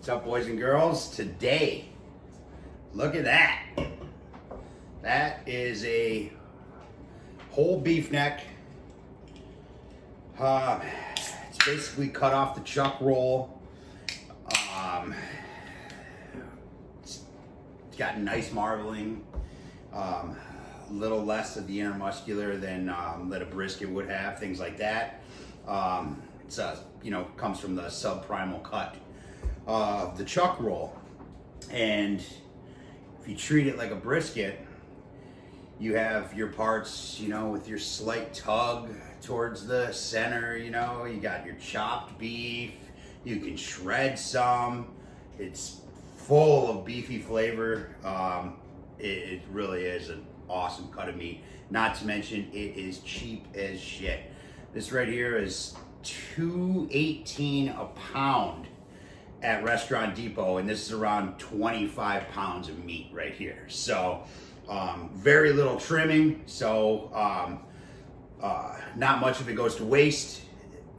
What's up, boys and girls? Today, look at that. That is a whole beef neck. It's basically cut off the chuck roll. It's got nice marbling. A little less of the intermuscular than that a brisket would have, things like that. It's comes from the subprimal cut of the chuck roll, and if you treat it like a brisket, you have your parts, with your slight tug towards the center. You got your chopped beef. You can shred some. It's full of beefy flavor. It really is an awesome cut of meat. Not to mention, it is cheap as shit. This right here is $2.18 a pound at Restaurant Depot, and this is around 25 pounds of meat right here. So very little trimming, so not much of it goes to waste.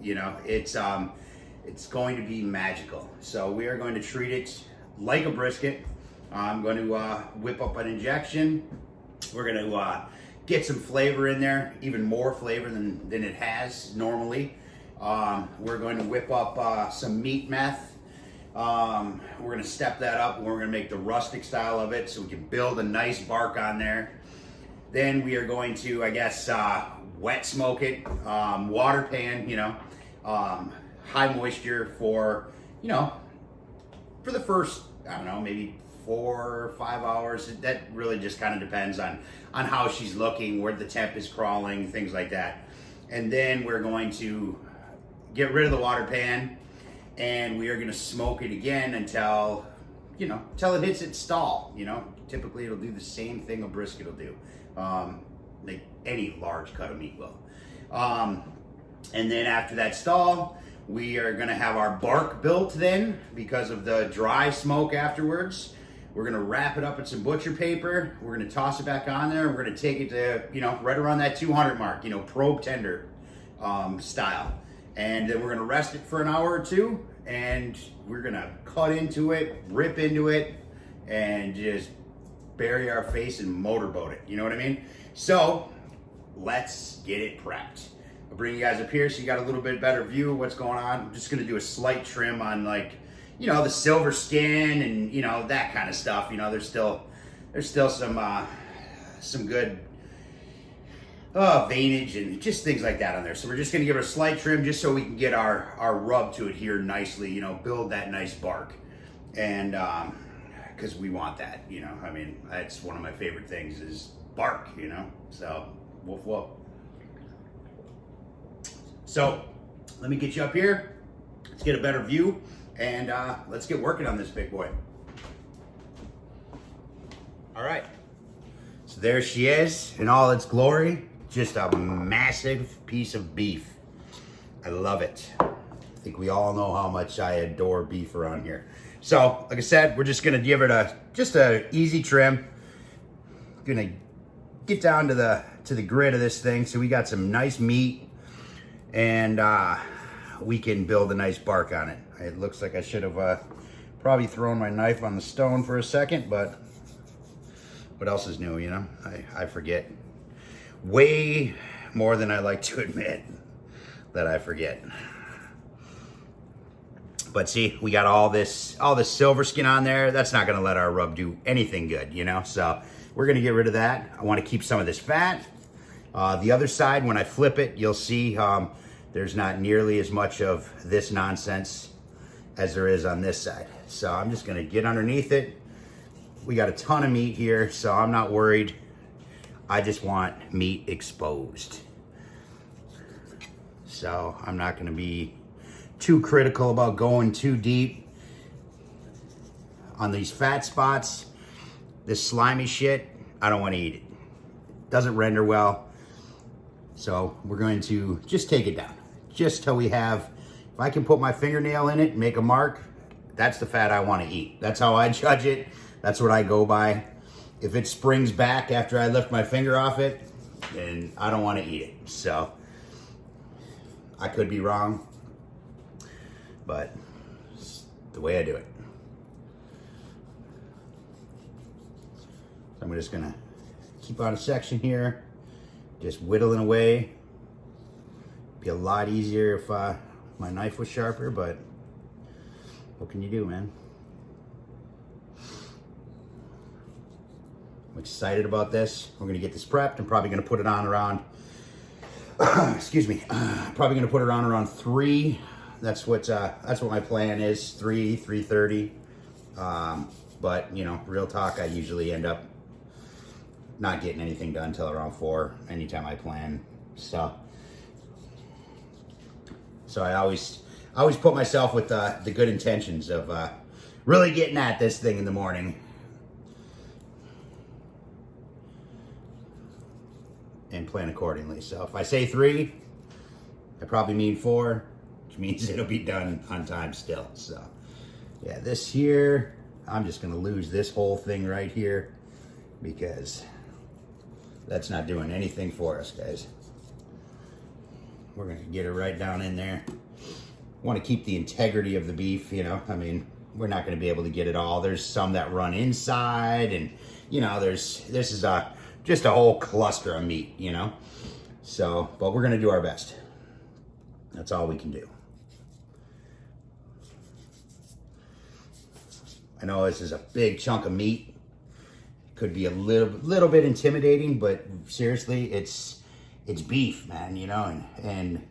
It's going to be magical. So we are going to treat it like a brisket. I'm going to whip up an injection. We're going to get some flavor in there, even more flavor than it has normally. We're going to whip up some meat meth. We're going to step that up, and we're going to make the rustic style of it so we can build a nice bark on there. Then we are going to, wet smoke it, water pan, high moisture for the first, maybe 4 or 5 hours. That really just kind of depends on how she's looking, where the temp is crawling, things like that. And then we're going to get rid of the water pan, and we are going to smoke it again until it hits its stall. Typically it'll do the same thing a brisket will do, like any large cut of meat will. And then after that stall, we are going to have our bark built then, because of the dry smoke afterwards. We're going to wrap it up in some butcher paper. We're going to toss it back on there. We're going to take it to, right around that 200 mark, probe tender style. And then we're going to rest it for an hour or two, and we're going to cut into it, rip into it, and just bury our face and motorboat it. You know what I mean? So let's get it prepped. I'll bring you guys up here so you got a little bit better view of what's going on. I'm just going to do a slight trim on the silver skin and, that kind of stuff. There's still some good veinage and just things like that on there. So we're just going to give it a slight trim just so we can get our rub to it here nicely, build that nice bark. And because we want that, that's one of my favorite things is bark, so woof woof. So let me get you up here. Let's get a better view, and let's get working on this big boy. All right, so there she is in all its glory. Just a massive piece of beef. I love it. I think we all know how much I adore beef around here. So, like I said, we're just gonna give it just a easy trim. Gonna get down to the grit of this thing, so we got some nice meat, and we can build a nice bark on it. It looks like I should have probably thrown my knife on the stone for a second, but what else is new, I forget. Way more than I like to admit that I forget. But see, we got all this silver skin on there. That's not gonna let our rub do anything good, So we're gonna get rid of that. I wanna keep some of this fat. The other side, when I flip it, you'll see there's not nearly as much of this nonsense as there is on this side. So I'm just gonna get underneath it. We got a ton of meat here, so I'm not worried. I just want meat exposed. So I'm not gonna be too critical about going too deep on these fat spots. This slimy shit, I don't wanna eat it. Doesn't render well. So we're going to just take it down. Just till we have, if I can put my fingernail in it and make a mark, that's the fat I wanna eat. That's how I judge it. That's what I go by. If it springs back after I lift my finger off it, then I don't want to eat it. So I could be wrong, but it's the way I do it. I'm just gonna keep on a section here, just whittling away. Be a lot easier if my knife was sharper, but what can you do, man? I'm excited about this. We're gonna get this prepped. I'm probably gonna put it on around, excuse me, probably gonna put it on around 3. That's what my plan is, 3:30. But you know, real talk, I usually end up not getting anything done till around 4, anytime I plan. So I always put myself with the good intentions of really getting at this thing in the morning. And plan accordingly. So if I say 3, I probably mean 4, which means it'll be done on time still. So yeah, this here, I'm just gonna lose this whole thing right here because that's not doing anything for us, guys. We're gonna get it right down in there. Want to keep the integrity of the beef, you know. I mean, we're not gonna be able to get it all. There's some that run inside, and you know, this is just a whole cluster of meat, you know. So, but we're gonna do our best. That's all we can do. I know this is a big chunk of meat. Could be a little bit intimidating, but seriously, it's beef, man, you know, and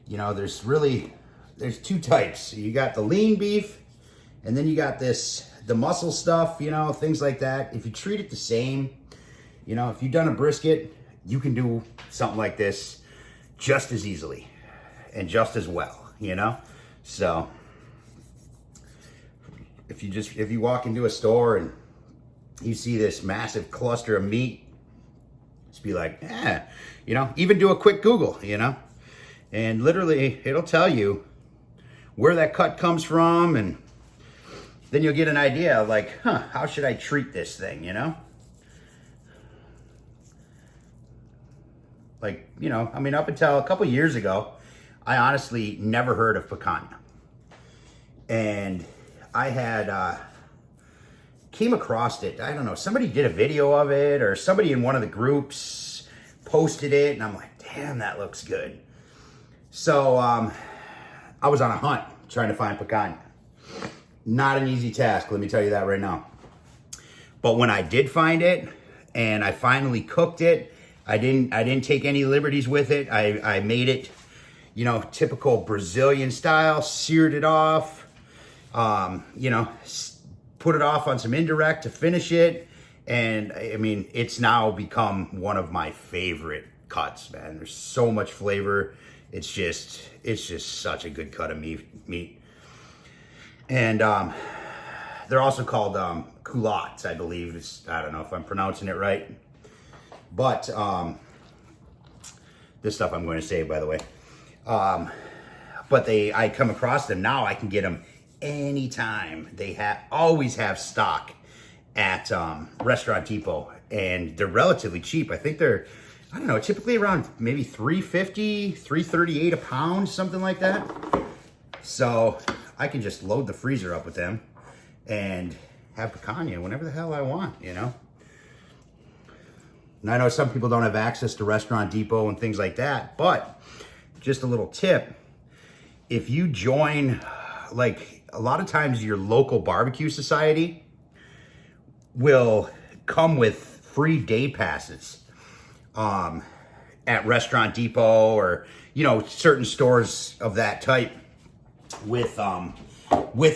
you know, there's 2 types. You got the lean beef, and then you got the muscle stuff, you know, things like that. If you treat it the same, you know, if you've done a brisket, you can do something like this just as easily and just as well, you know? So if you walk into a store and you see this massive cluster of meat, just be like, you know, even do a quick Google, you know, and literally it'll tell you where that cut comes from, and then you'll get an idea of like, how should I treat this thing, you know? Like, you know, I mean, up until a couple years ago, I honestly never heard of picanha. And I had came across it. I don't know, somebody did a video of it, or somebody in one of the groups posted it, and I'm like, damn, that looks good. So I was on a hunt trying to find picanha. Not an easy task, let me tell you that right now. But when I did find it, and I finally cooked it, I didn't take any liberties with it. I made it, you know, typical Brazilian style, seared it off, you know, put it off on some indirect to finish it. And I mean, it's now become one of my favorite cuts, man. There's so much flavor. It's just such a good cut of meat. And they're also called culottes, I believe. I don't know if I'm pronouncing it right. But this stuff I'm going to say, by the way. But I come across them now. I can get them anytime. They always have stock at Restaurant Depot, and they're relatively cheap. I think they're, I don't know, typically around maybe $3.50, $3.38 a pound, something like that. So I can just load the freezer up with them and have picanha whenever the hell I want, you know. And I know some people don't have access to Restaurant Depot and things like that, but just a little tip, if you join, like, a lot of times your local barbecue society will come with free day passes at Restaurant Depot, or, you know, certain stores of that type with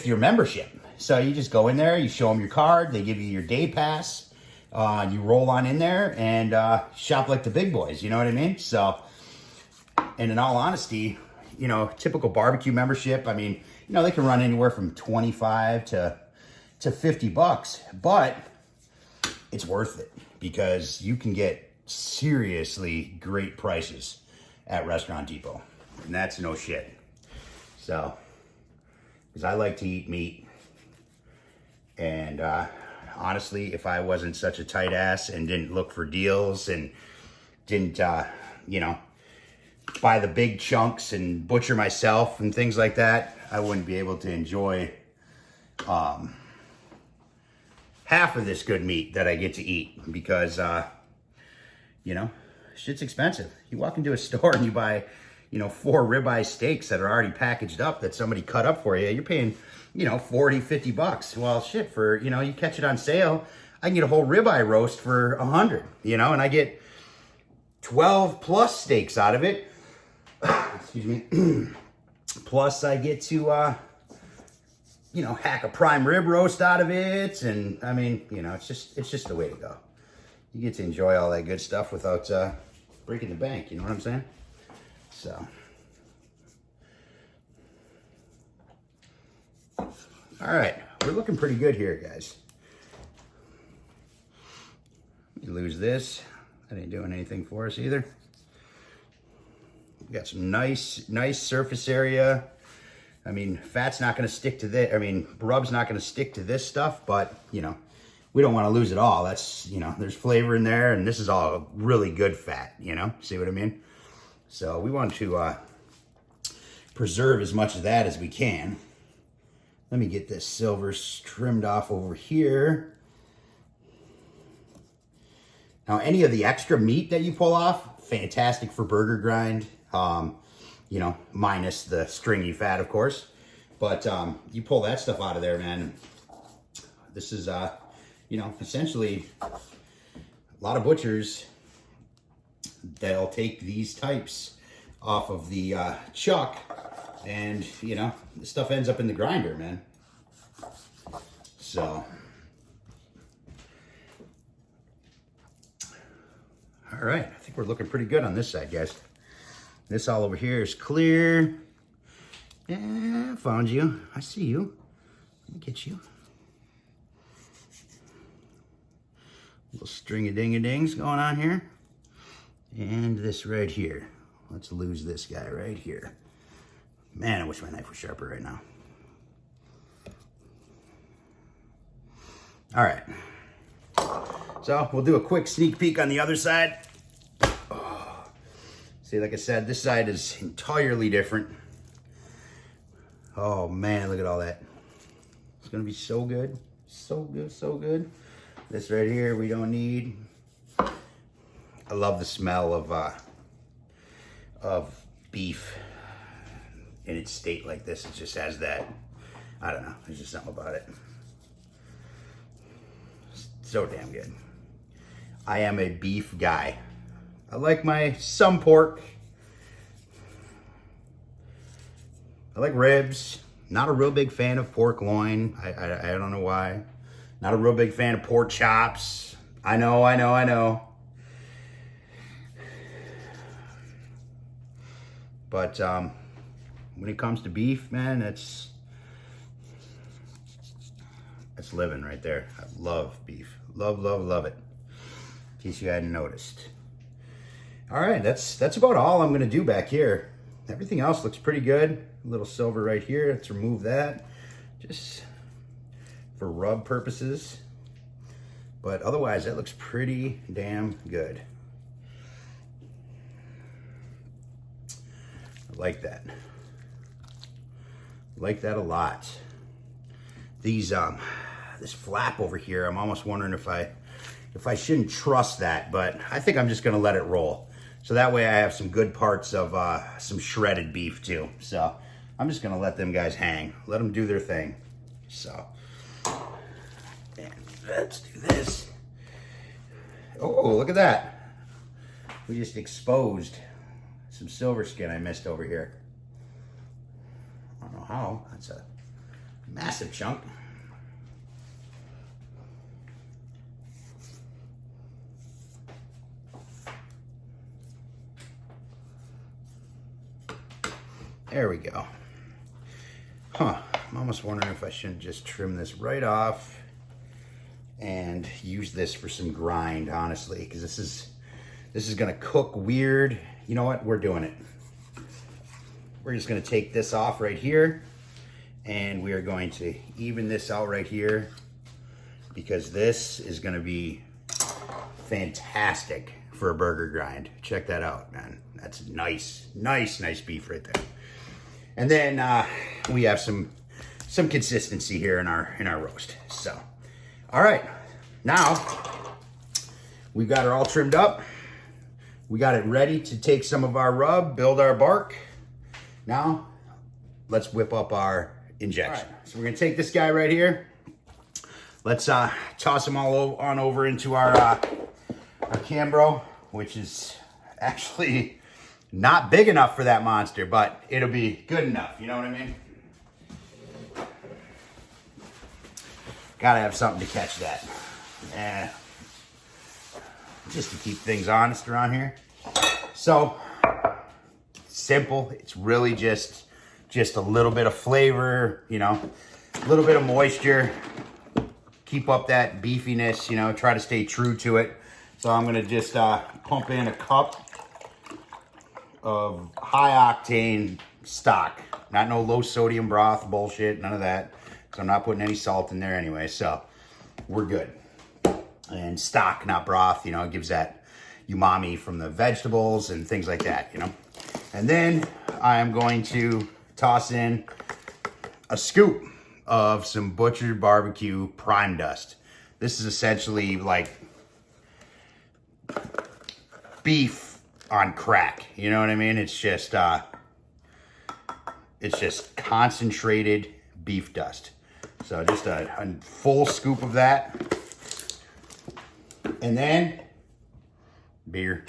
your membership. So you just go in there, you show them your card, they give you your day pass. You roll on in there and shop like the big boys, you know what I mean? So, and in all honesty, you know, typical barbecue membership, I mean, you know, they can run anywhere from 25 to $50, but it's worth it because you can get seriously great prices at Restaurant Depot, and that's no shit. So, because I like to eat meat, and honestly, if I wasn't such a tight ass and didn't look for deals and didn't, you know, buy the big chunks and butcher myself and things like that, I wouldn't be able to enjoy half of this good meat that I get to eat because, you know, shit's expensive. You walk into a store and you buy, you know, 4 ribeye steaks that are already packaged up that somebody cut up for you. You're paying, you know, 40, 50 bucks. Well, shit, for, you know, you catch it on sale, I can get a whole ribeye roast for 100, you know, and I get 12 plus steaks out of it. Excuse me. Plus I get to, you know, hack a prime rib roast out of it. And I mean, you know, it's just the way to go. You get to enjoy all that good stuff without breaking the bank. You know what I'm saying? So, all right, we're looking pretty good here, guys. Let me lose this. That ain't doing anything for us either. We got some nice surface area. I mean, fat's not gonna stick to this. I mean, rub's not gonna stick to this stuff, but you know, we don't want to lose it all. That's, you know, there's flavor in there, and this is all really good fat, you know? See what I mean? So we want to preserve as much of that as we can. Let me get this silver trimmed off over here. Now, any of the extra meat that you pull off, fantastic for burger grind. You know, minus the stringy fat, of course. But you pull that stuff out of there, man. This is, you know, essentially a lot of butchers, they'll take these types off of the chuck, and, you know, the stuff ends up in the grinder, man. So, all right, I think we're looking pretty good on this side, guys. This all over here is clear. Yeah, found you. I see you. Let me get you. Little string of ding-a-dings going on here. And this right here. Let's lose this guy right here. Man, I wish my knife was sharper right now. All right. So we'll do a quick sneak peek on the other side. Oh. See, like I said, this side is entirely different. Oh man, look at all that. It's gonna be so good. So good, so good. This right here, we don't need. I love the smell of beef in its state like this. It just has that, I don't know, there's just something about it. So damn good. I am a beef guy. I like some pork. I like ribs. Not a real big fan of pork loin. I don't know why. Not a real big fan of pork chops. I know. But when it comes to beef, man, that's living right there. I love beef. Love it. In case you hadn't noticed. All right, that's about all I'm gonna do back here. Everything else looks pretty good. A little silver right here. Let's remove that, just for rub purposes. But otherwise, that looks pretty damn good. I like that. I like that a lot. These this flap over here, I'm almost wondering if I shouldn't trust that, but I think I'm just gonna let it roll. So that way I have some good parts of some shredded beef too. So I'm just gonna let them guys hang. Let them do their thing. So, and let's do this. Oh, look at that. We just exposed some silver skin I missed over here. I don't know how, that's a massive chunk. There we go. Huh, I'm almost wondering if I shouldn't just trim this right off and use this for some grind, honestly, because this is gonna cook weird. You know what, we're doing it. We're just gonna take this off right here, and we are going to even this out right here, because this is gonna be fantastic for a burger grind. Check that out, man. That's nice beef right there. And then we have some consistency here in our roast. So, all right, Now, we've got it all trimmed up. We got it ready to take some of our rub, build our bark. Now, let's whip up our injection. Right, so we're gonna take this guy right here. Let's toss them all on over into our Cambro, which is actually not big enough for that monster, but it'll be good enough, you know what I mean? Gotta have something to catch that. Yeah. Just to keep things honest around here. So, simple. It's really just a little bit of flavor, you know, a little bit of moisture. Keep up that beefiness, you know, try to stay true to it. So I'm gonna just pump in a cup of high octane stock. Not no low sodium broth bullshit, none of that. So I'm not putting any salt in there anyway, so we're good. And stock, not broth, you know, it gives that umami from the vegetables and things like that, you know. And then I'm going to toss in a scoop of some butchered barbecue prime dust. This is essentially like beef on crack, you know what I mean? It's just concentrated beef dust. So just a full scoop of that. And then beer.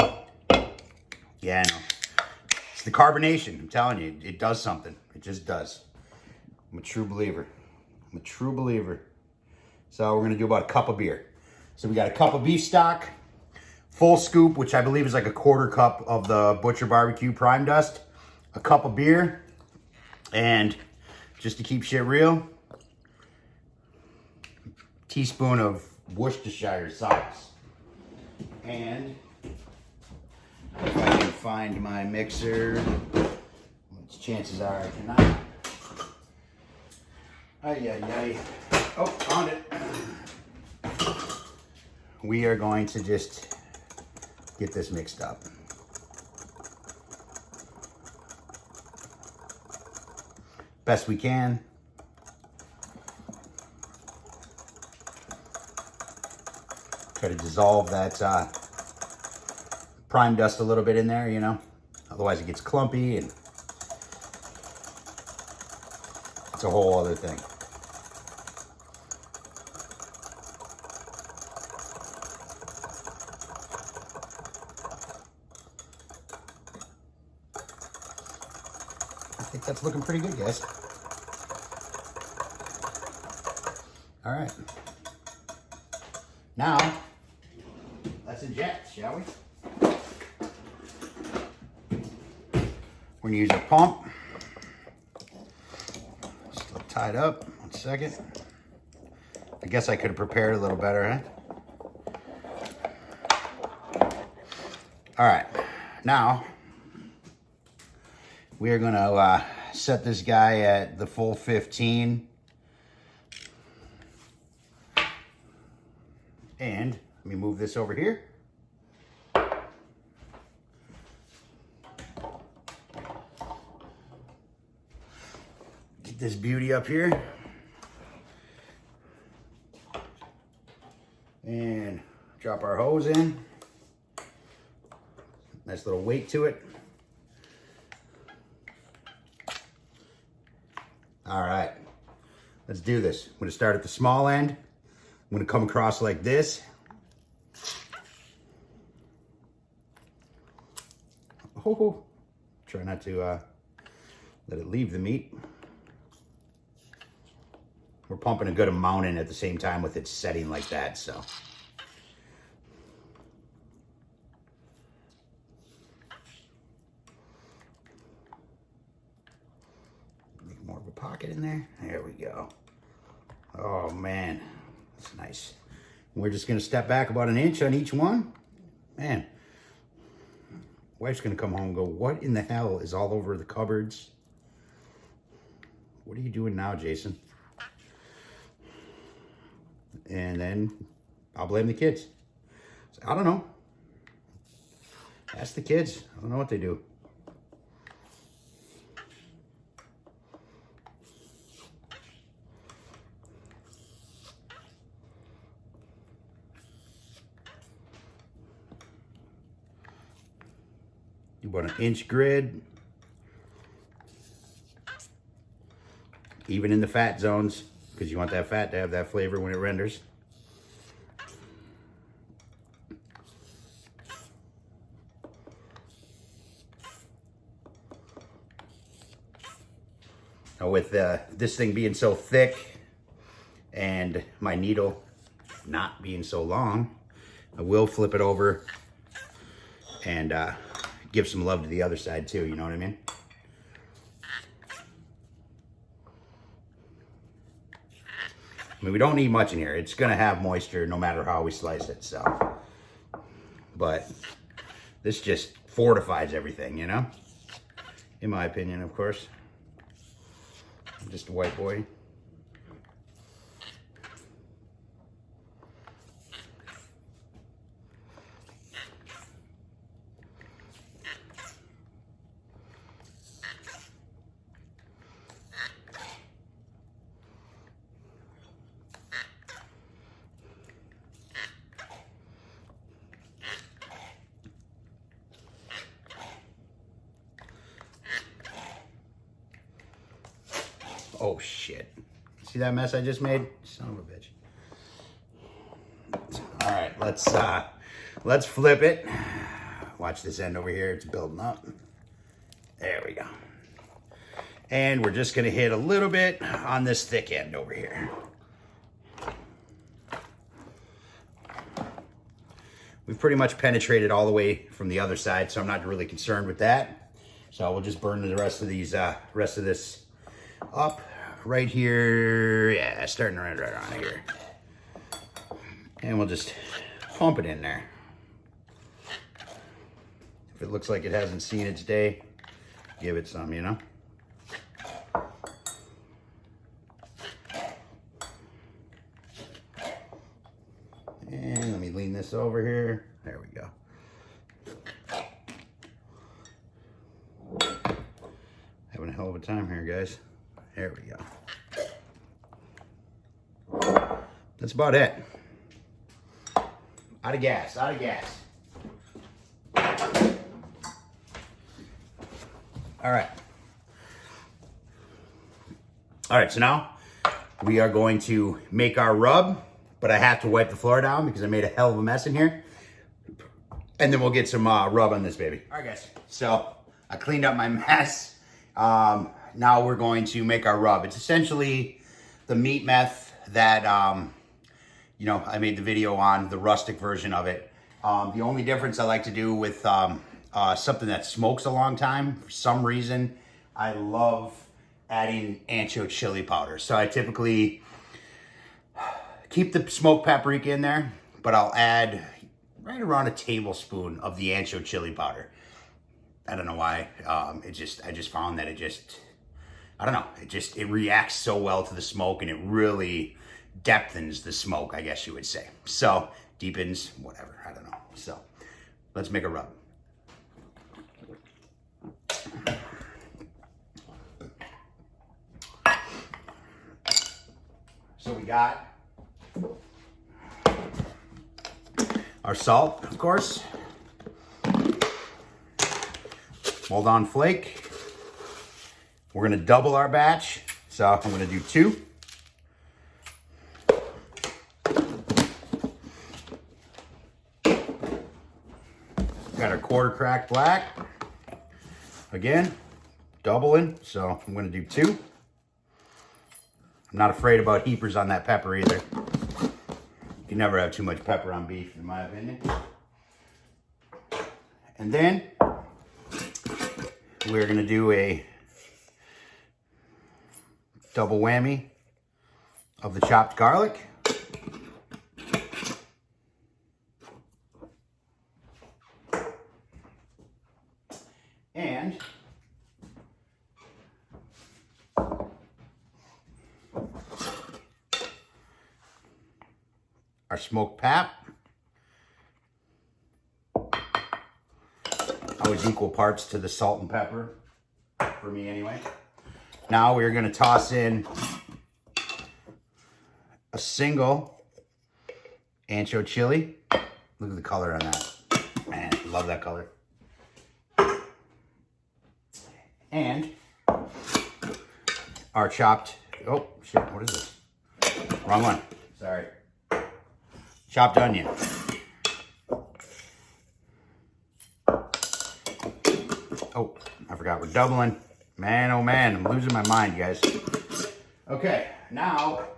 Yeah, I know. It's the carbonation. I'm telling you, it does something. It just does. I'm a true believer. I'm a true believer. So we're gonna do about a cup of beer. So we got a cup of beef stock, full scoop, which I believe is like a quarter cup of the Butcher Barbecue Prime Dust, a cup of beer, and just to keep shit real, teaspoon of Worcestershire sauce. And if I can find my mixer, which chances are I cannot. Oh, found it. We are going to just get this mixed up. Best we can. Try to dissolve that prime dust a little bit in there, you know. Otherwise it gets clumpy and it's a whole other thing. I think that's looking pretty good, guys. All right. Now, let's inject, shall we? We're gonna use a pump. Still tied up. 1 second. I guess I could have prepared a little better, huh? All right. Now, we are gonna set this guy at the full 15. And let me move this over here. Get this beauty up here. And drop our hose in. Nice little weight to it. All right, let's do this. I'm gonna start at the small end. I'm gonna come across like this. Oh, try not to let it leave the meat. We're pumping a good amount in at the same time with it setting like that, so. Make more of a pocket in there. There we go. Oh man. That's nice. We're just gonna step back about 1 inch on each one. Man, wife's gonna come home and go, what in the hell is all over the cupboards? What are you doing now, Jason? And then I'll blame the kids. So, I don't know. Ask the kids. I don't know what they do. about an inch grid. Even in the fat zones, because you want that fat to have that flavor when it renders. Now with this thing being so thick and my needle not being so long, I will flip it over and give some love to the other side too, you know what I mean? I mean, we don't need much in here. It's gonna have moisture no matter how we slice it, so. But this just fortifies everything, you know? In my opinion, of course. I'm just a white boy. Oh shit. See that mess I just made? Son of a bitch. All right, let's flip it. Watch this end over here, it's building up. There we go. And we're just gonna hit a little bit on this thick end over here. We've pretty much penetrated all the way from the other side, so I'm not really concerned with that. So we'll just burn the rest of these, rest of this up right here. Yeah, starting right on here. And we'll just pump it in there. If it looks like it hasn't seen its day, give it some, you know? And let me lean this over here. There we go. Having a hell of a time here, guys. There we go. That's about it. Out of gas, out of gas. All right. All right, so now we are going to make our rub, but I have to wipe the floor down because I made a hell of a mess in here. And then we'll get some rub on this baby. All right, guys, so I cleaned up my mess. Now we're going to make our rub. It's essentially the meat meth that, you know, I made the video on, the rustic version of it. The only difference I like to do with something that smokes a long time, for some reason, I love adding Ancho chili powder. So I typically keep the smoked paprika in there, but I'll add right around a tablespoon of the Ancho chili powder. I don't know why. I just found that I don't know. It reacts so well to the smoke, and it really depthens the smoke, I guess you would say. So deepens, whatever, I don't know. So let's make a rub. So we got our salt, of course. Maldon Flake. We're gonna double our batch. So I'm gonna do 2. Got our quarter cracked black. Again, doubling, so I'm gonna do 2. I'm not afraid about heapers on that pepper either. You can never have too much pepper on beef, in my opinion. And then we're gonna do a double whammy of the chopped garlic. And our smoked pap. Always equal parts to the salt and pepper, for me anyway. Now we're gonna toss in a single Ancho chili. Look at the color on that. Man, I love that color. And our chopped, oh shit, what is this? Wrong one, sorry. Chopped onion. Oh, I forgot we're doubling. Man, oh man, I'm losing my mind, guys. Okay, now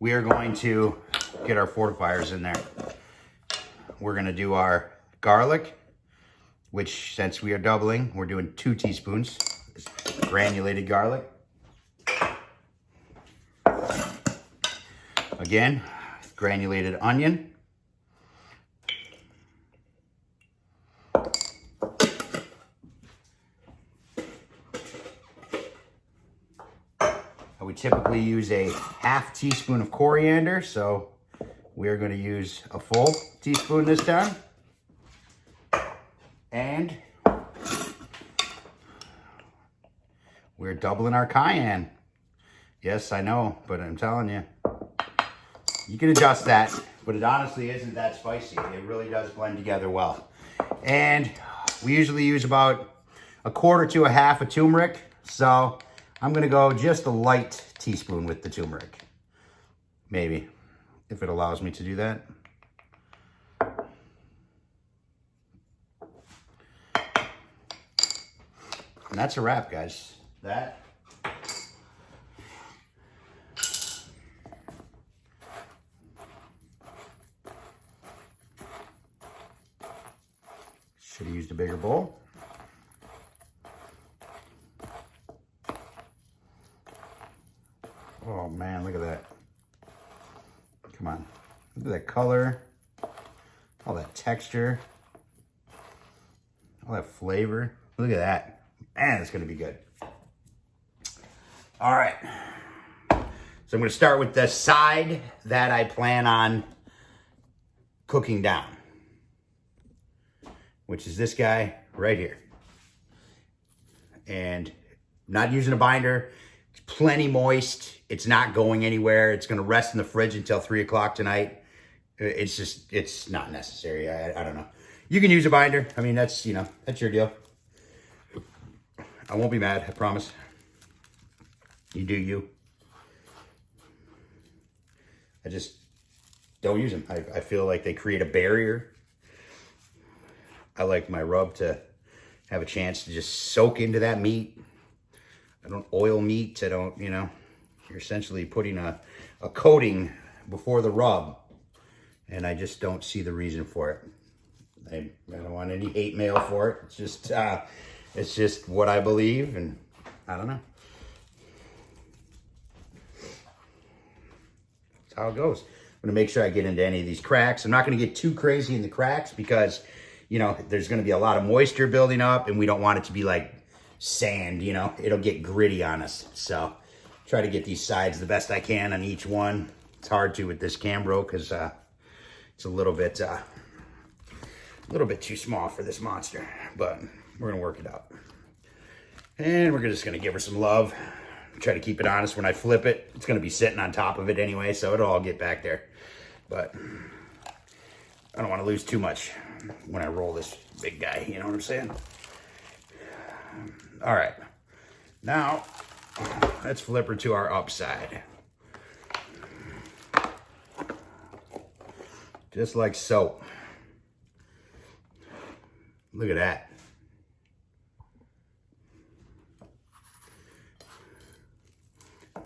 we are going to get our fortifiers in there. We're gonna do our garlic, which since we are doubling, we're doing 2 teaspoons. Granulated garlic. Again, granulated onion. I would typically use a half teaspoon of coriander, so we're going to use a full teaspoon this time. And we're doubling our cayenne. Yes, I know, but I'm telling you, you can adjust that, but it honestly isn't that spicy. It really does blend together well. And we usually use about 1/4 to 1/2 of turmeric, so I'm gonna go just a light teaspoon with the turmeric. Maybe, if it allows me to do that. And that's a wrap, guys. That should have used a bigger bowl. Oh man, look at that. Come on. Look at that color. All that texture. All that flavor. Look at that. Man, it's gonna be good. All right. So I'm gonna start with the side that I plan on cooking down, which is this guy right here. And not using a binder. It's plenty moist. It's not going anywhere. It's gonna rest in the fridge until 3 o'clock tonight. It's just, it's not necessary. I don't know. You can use a binder. I mean, that's, you know, that's your deal. I won't be mad, I promise. You do you. I just don't use them. I feel like they create a barrier. I like my rub to have a chance to just soak into that meat. I don't oil meat. I don't, you know, you're essentially putting a coating before the rub. And I just don't see the reason for it. I don't want any hate mail for it. It's just what I believe, and I don't know. That's how it goes. I'm gonna make sure I get into any of these cracks. I'm not gonna get too crazy in the cracks because, you know, there's gonna be a lot of moisture building up and we don't want it to be like sand, you know. It'll get gritty on us. So try to get these sides the best I can on each one. It's hard to with this Cambro because it's a little bit too small for this monster, but we're gonna work it out. And we're just gonna give her some love. Try to keep it honest when I flip it. It's gonna be sitting on top of it anyway, so it'll all get back there. But I don't wanna lose too much when I roll this big guy, you know what I'm saying? All right, now let's flip her to our upside. Just like so. Look at that.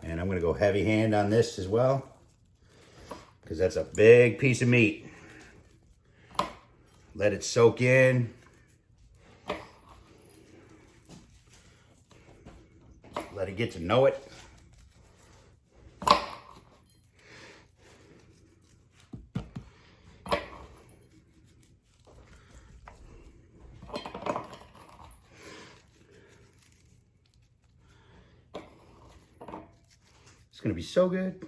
And I'm gonna go heavy hand on this as well, because that's a big piece of meat. Let it soak in. Let it get to know it. It's gonna be so good.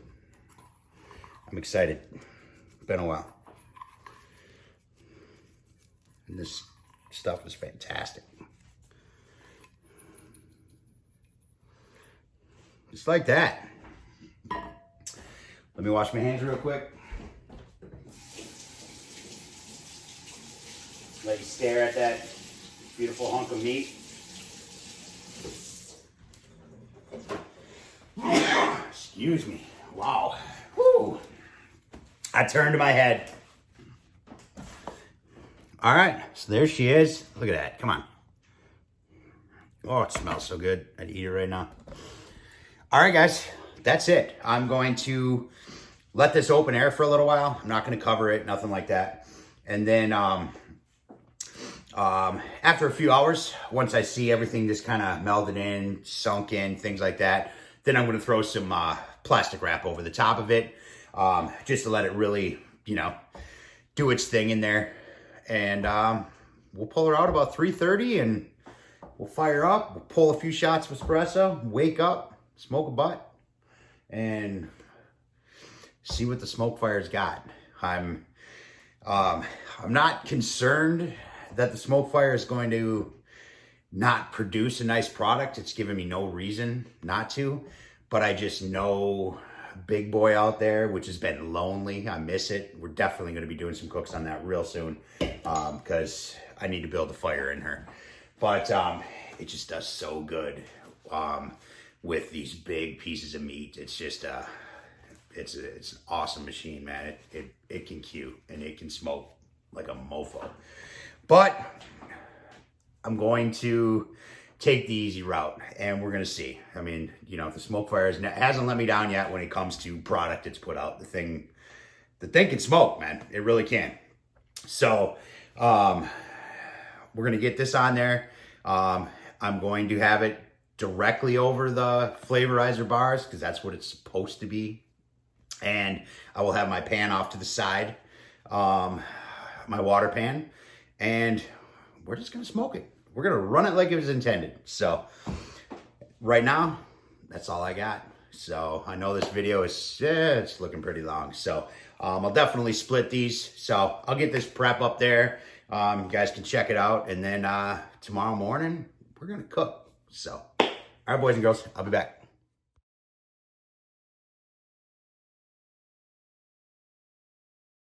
I'm excited. Been a while. And this stuff is fantastic. Just like that. Let me wash my hands real quick. Let you stare at that beautiful hunk of meat. Excuse me. Wow. Woo. I turned my head. All right, so there she is. Look at that. Come on. Oh, it smells so good. I'd eat it right now. All right, guys, that's it. I'm going to let this open air for a little while. I'm not going to cover it, nothing like that. And then after a few hours, once I see everything just kind of melded in, sunk in, things like that, then I'm going to throw some plastic wrap over the top of it, just to let it really, you know, do its thing in there. And we'll pull her out about 3:30 and we'll fire up, we'll pull a few shots of espresso, wake up, smoke a butt, and see what the SmokeFire's got. I'm not concerned that the SmokeFire is going to not produce a nice product. It's given me no reason not to, but I just know big boy out there, which has been lonely. I miss it. We're definitely going to be doing some cooks on that real soon, because I need to build a fire in her. But it just does so good with these big pieces of meat. It's just it's an awesome machine, man. It can cue and it can smoke like a mofo. But I'm going to take the easy route, and we're gonna see. I mean, you know, the SmokeFire hasn't let me down yet when it comes to product it's put out. The thing can smoke, man. It really can. So we're gonna get this on there. I'm going to have it directly over the flavorizer bars because that's what it's supposed to be. And I will have my pan off to the side, my water pan, and we're just gonna smoke it. We're gonna run it like it was intended. So right now, that's all I got. So I know this video is, it's looking pretty long. So I'll definitely split these. So I'll get this prep up there. You guys can check it out. And then tomorrow morning, we're gonna cook. So, all right, boys and girls, I'll be back.